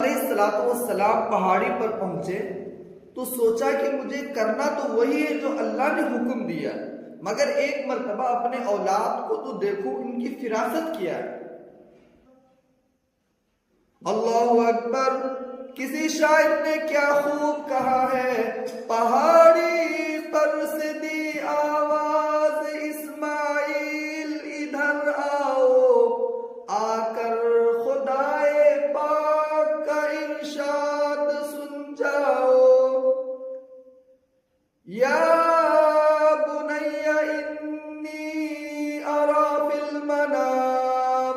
السلام پہاڑی پر پہنچے تو سوچا کہ مجھے کرنا تو وہی ہے جو اللہ نے حکم دیا، مگر ایک مرتبہ اپنے اولاد کو تو دیکھو ان کی فراست کیا ہے۔ اللہ اکبر! کسی شاعر نے کیا خوب کہا ہے، پہاڑی پر سے دی آواز اسماعیل ادھر آؤ، آ کر خدائے پاک کا ارشاد سن جاؤ۔ یا بنی انی ارا فی المنام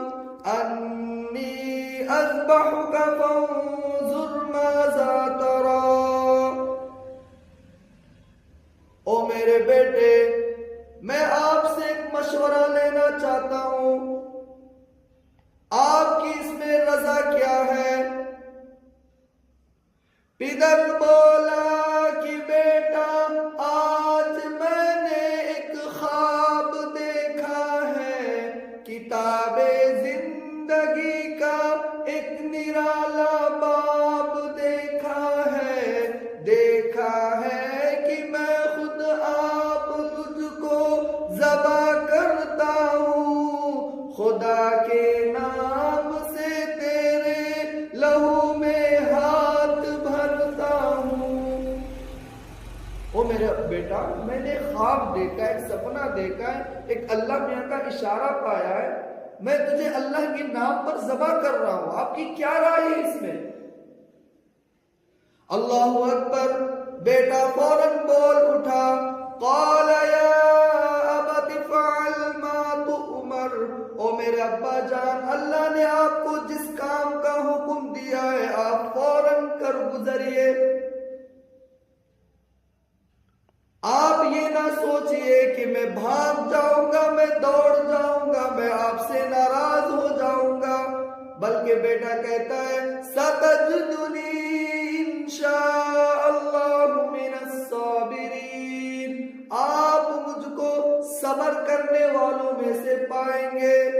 انی اذبحک فانظر ماذا تری۔ او میرے بیٹے، میں آپ سے ایک مشورہ لینا چاہتا ہوں، آپ کی اس میں رضا کیا ہے؟ پدر بولا کہ بیٹا، آج میں نے ایک خواب دیکھا ہے، کتاب زندگی کا ایک نرالا باب دیکھا ہے، دیکھا ہے کہ میں خود آپ تجھ کو ذبح کرتا ہوں، خدا کے نام سے تیرے لہو میں ہاتھ بھرتا ہوں۔ او میرا بیٹا، میں نے خواب دیکھا ہے، ایک سپنا دیکھا ہے، ایک اللہ میاں کا اشارہ پایا ہے، میں تجھے اللہ کے نام پر ذبح کر رہا ہوں، آپ کی کیا رائے ہے اس میں؟ اللہ اکبر! بیٹا فوراً بول اٹھا، قال یا ابت افعل ما تؤمر۔ او میرے ابا جان، اللہ نے آپ کو جس کام کا حکم دیا ہے آپ فوراً کر گزریے۔ آپ یہ نہ سوچئے کہ میں بھاگ جاؤں گا، میں دوڑ جاؤں گا، میں آپ سے ناراض ہو جاؤں گا، بلکہ بیٹا کہتا ہے ستجدنی انشاء اللہ من الصابرین، آپ مجھ کو صبر کرنے والوں میں سے پائیں گے۔